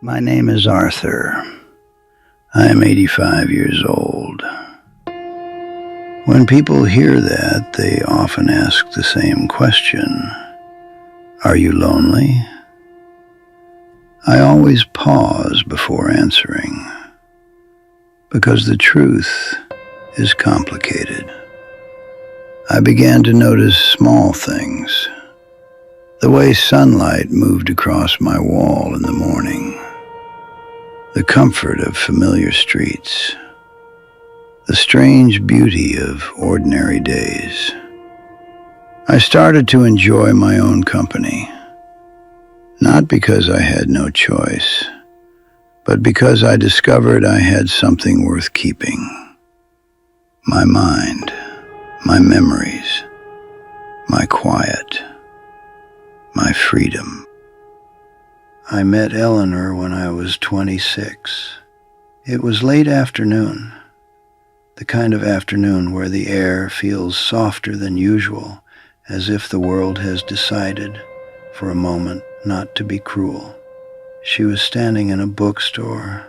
My name is Arthur. I am 85 years old. When people hear that, they often ask the same question. Are you lonely? I always pause before answering, because the truth is complicated. I began to notice small things. The way sunlight moved across my wall in the morning, the comfort of familiar streets, the strange beauty of ordinary days. I started to enjoy my own company, not because I had no choice, but because I discovered I had something worth keeping. My mind, my memories, my quiet, my freedom. I met Eleanor when I was 26. It was late afternoon, the kind of afternoon where the air feels softer than usual, as if the world has decided, for a moment, not to be cruel. She was standing in a bookstore,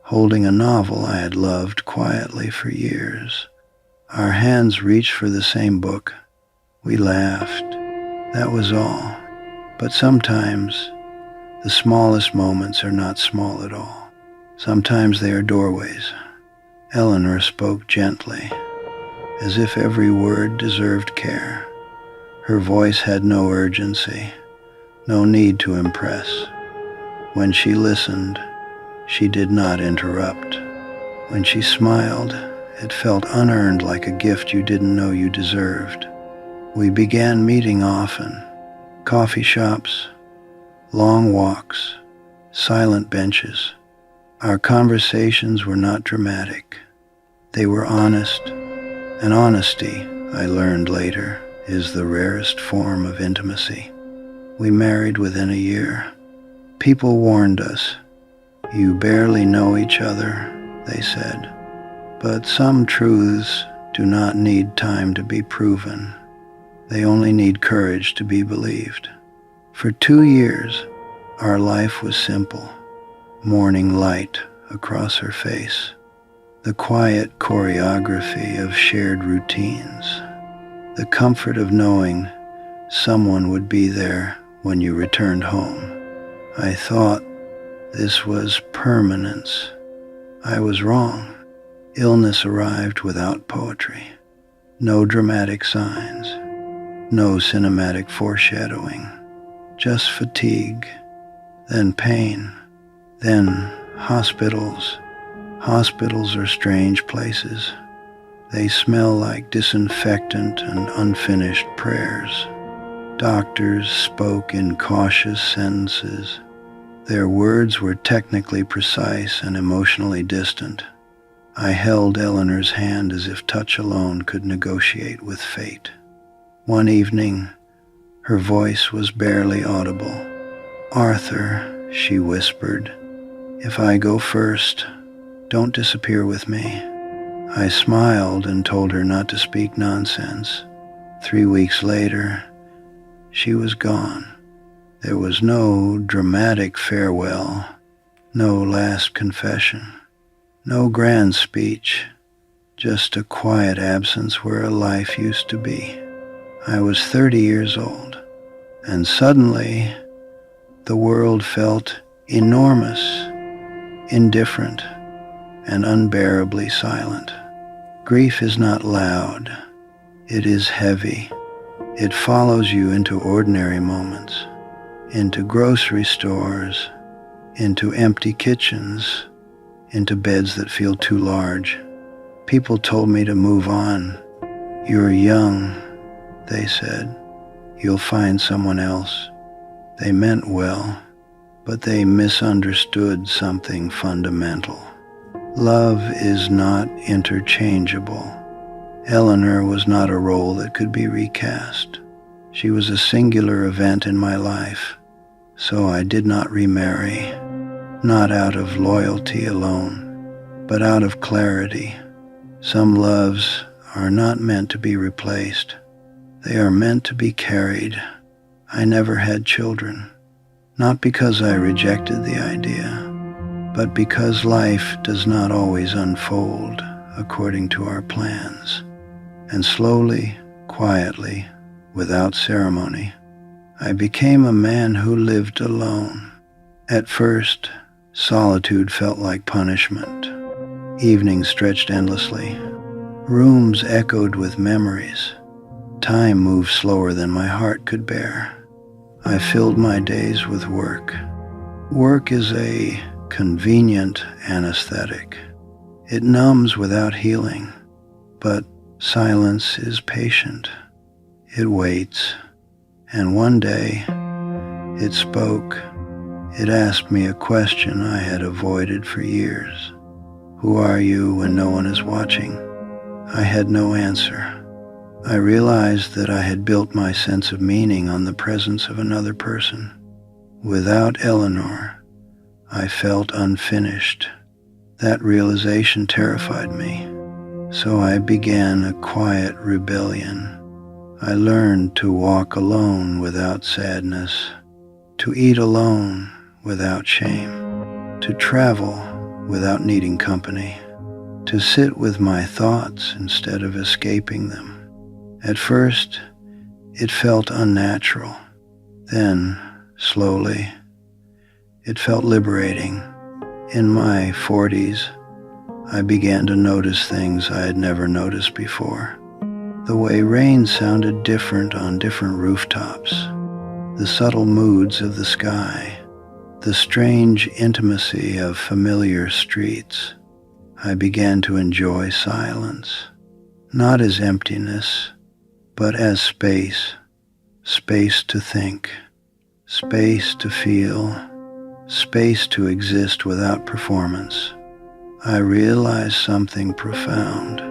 holding a novel I had loved quietly for years. Our hands reached for the same book. We laughed. That was all. But sometimes, the smallest moments are not small at all. Sometimes they are doorways. Eleanor spoke gently, as if every word deserved care. Her voice had no urgency, no need to impress. When she listened, she did not interrupt. When she smiled, it felt unearned, like a gift you didn't know you deserved. We began meeting often. Coffee shops, long walks, silent benches. Our conversations were not dramatic. They were honest, and honesty, I learned later, is the rarest form of intimacy. We married within a year. People warned us. You barely know each other, they said. But some truths do not need time to be proven. They only need courage to be believed. For 2 years, our life was simple. Morning light across her face. The quiet choreography of shared routines. The comfort of knowing someone would be there when you returned home. I thought this was permanence. I was wrong. Illness arrived without poetry. No dramatic signs. No cinematic foreshadowing. Just fatigue. Then pain. Then hospitals. Hospitals are strange places. They smell like disinfectant and unfinished prayers. Doctors spoke in cautious sentences. Their words were technically precise and emotionally distant. I held Eleanor's hand as if touch alone could negotiate with fate. One evening, her voice was barely audible. "Arthur," she whispered, "if I go first, don't disappear with me." I smiled and told her not to speak nonsense. 3 weeks later, she was gone. There was no dramatic farewell, no last confession, no grand speech, just a quiet absence where a life used to be. I was 30 years old, and suddenly the world felt enormous, indifferent, and unbearably silent. Grief is not loud. It is heavy. It follows you into ordinary moments, into grocery stores, into empty kitchens, into beds that feel too large. People told me to move on. "You're young," they said. "You'll find someone else." They meant well, but they misunderstood something fundamental. Love is not interchangeable. Eleanor was not a role that could be recast. She was a singular event in my life, so I did not remarry, not out of loyalty alone, but out of clarity. Some loves are not meant to be replaced. They are meant to be carried. I never had children. not because I rejected the idea, but because life does not always unfold according to our plans. And slowly, quietly, without ceremony, I became a man who lived alone. At first, solitude felt like punishment. Evenings stretched endlessly. Rooms echoed with memories. Time moved slower than my heart could bear. I filled my days with work. Work is a convenient anesthetic. It numbs without healing, but silence is patient. It waits, and one day it spoke. It asked me a question I had avoided for years. Who are you when no one is watching? I had no answer. I realized that I had built my sense of meaning on the presence of another person. Without Eleanor, I felt unfinished. That realization terrified me, so I began a quiet rebellion. I learned to walk alone without sadness, to eat alone without shame, to travel without needing company, to sit with my thoughts instead of escaping them. At first, it felt unnatural. Then, slowly, it felt liberating. In my 40s, I began to notice things I had never noticed before. The way rain sounded different on different rooftops, the subtle moods of the sky, the strange intimacy of familiar streets. I began to enjoy silence, not as emptiness, but as space. Space to think, space to feel, space to exist without performance. I realized something profound.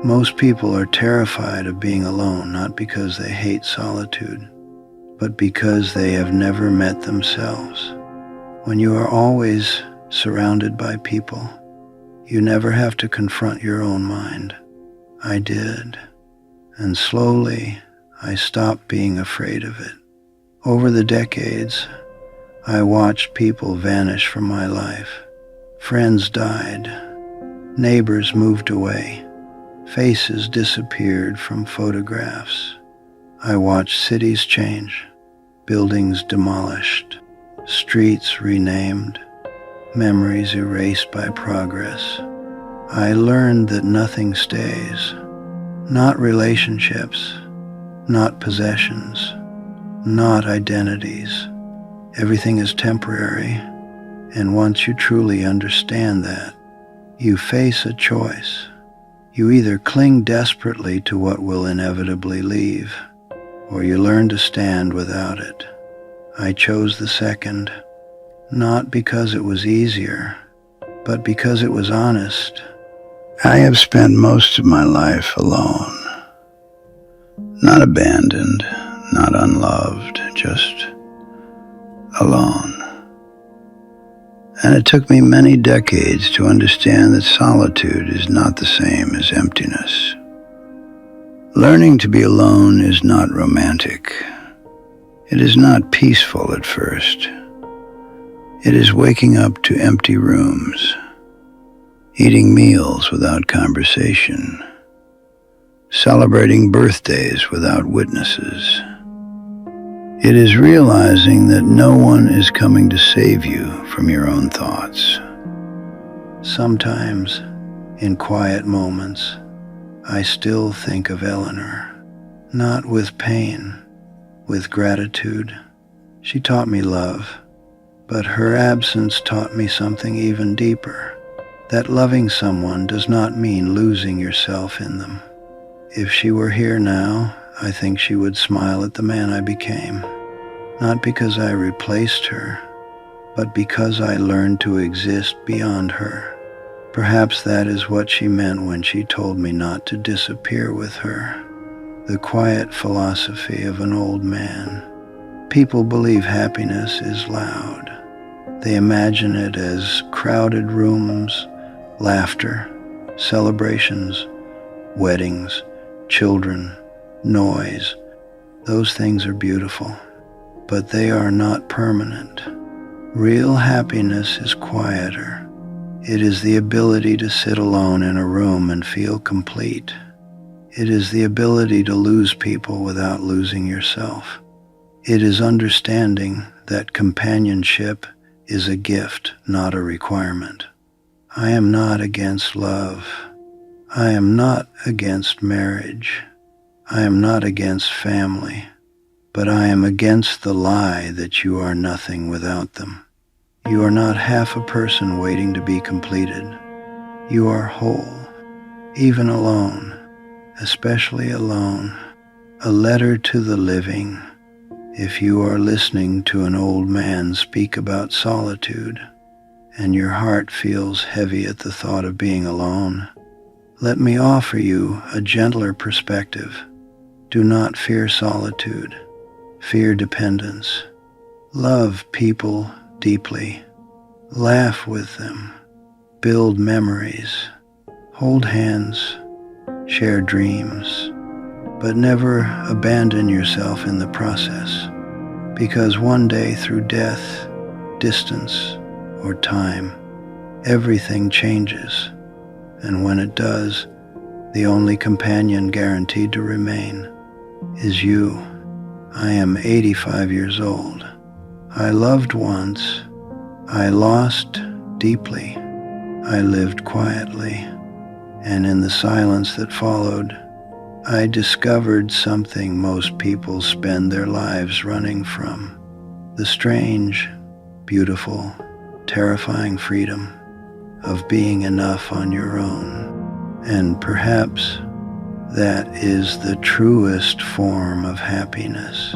Most people are terrified of being alone, not because they hate solitude, but because they have never met themselves. When you are always surrounded by people, you never have to confront your own mind. I did, and slowly I stopped being afraid of it. Over the decades, I watched people vanish from my life. Friends died, neighbors moved away, faces disappeared from photographs. I watched cities change, buildings demolished, streets renamed, memories erased by progress. I learned that nothing stays, not relationships, not possessions, not identities. Everything is temporary, and once you truly understand that, you face a choice. You either cling desperately to what will inevitably leave, or you learn to stand without it. I chose the second, not because it was easier, but because it was honest. I have spent most of my life alone. Not abandoned, not unloved, just alone. And it took me many decades to understand that solitude is not the same as emptiness. Learning to be alone is not romantic. It is not peaceful at first. It is waking up to empty rooms, eating meals without conversation, celebrating birthdays without witnesses. It is realizing that no one is coming to save you from your own thoughts. Sometimes, in quiet moments, I still think of Eleanor, not with pain, with gratitude. She taught me love, but her absence taught me something even deeper, that loving someone does not mean losing yourself in them. If she were here now, I think she would smile at the man I became, not because I replaced her, but because I learned to exist beyond her. Perhaps that is what she meant when she told me not to disappear with her. The quiet philosophy of an old man. People believe happiness is loud. They imagine it as crowded rooms, laughter, celebrations, weddings, children, noise. Those things are beautiful. but they are not permanent. Real happiness is quieter. It is the ability to sit alone in a room and feel complete. It is the ability to lose people without losing yourself. It is understanding that companionship is a gift, not a requirement. I am not against love. I am not against marriage. I am not against family. But I am against the lie that you are nothing without them. You are not half a person waiting to be completed. You are whole, even alone, especially alone. A letter to the living. If you are listening to an old man speak about solitude, and your heart feels heavy at the thought of being alone, let me offer you a gentler perspective. Do not fear solitude. Fear dependence. Love people deeply. Laugh with them. Build memories. Hold hands. Share dreams. But never abandon yourself in the process, because one day through death, distance, or time, everything changes, and when it does, the only companion guaranteed to remain is you. I am 85 years old. I loved once. I lost deeply. I lived quietly, and in the silence that followed, I discovered something most people spend their lives running from: the strange, beautiful, terrifying freedom of being enough on your own. And perhaps that is the truest form of happiness.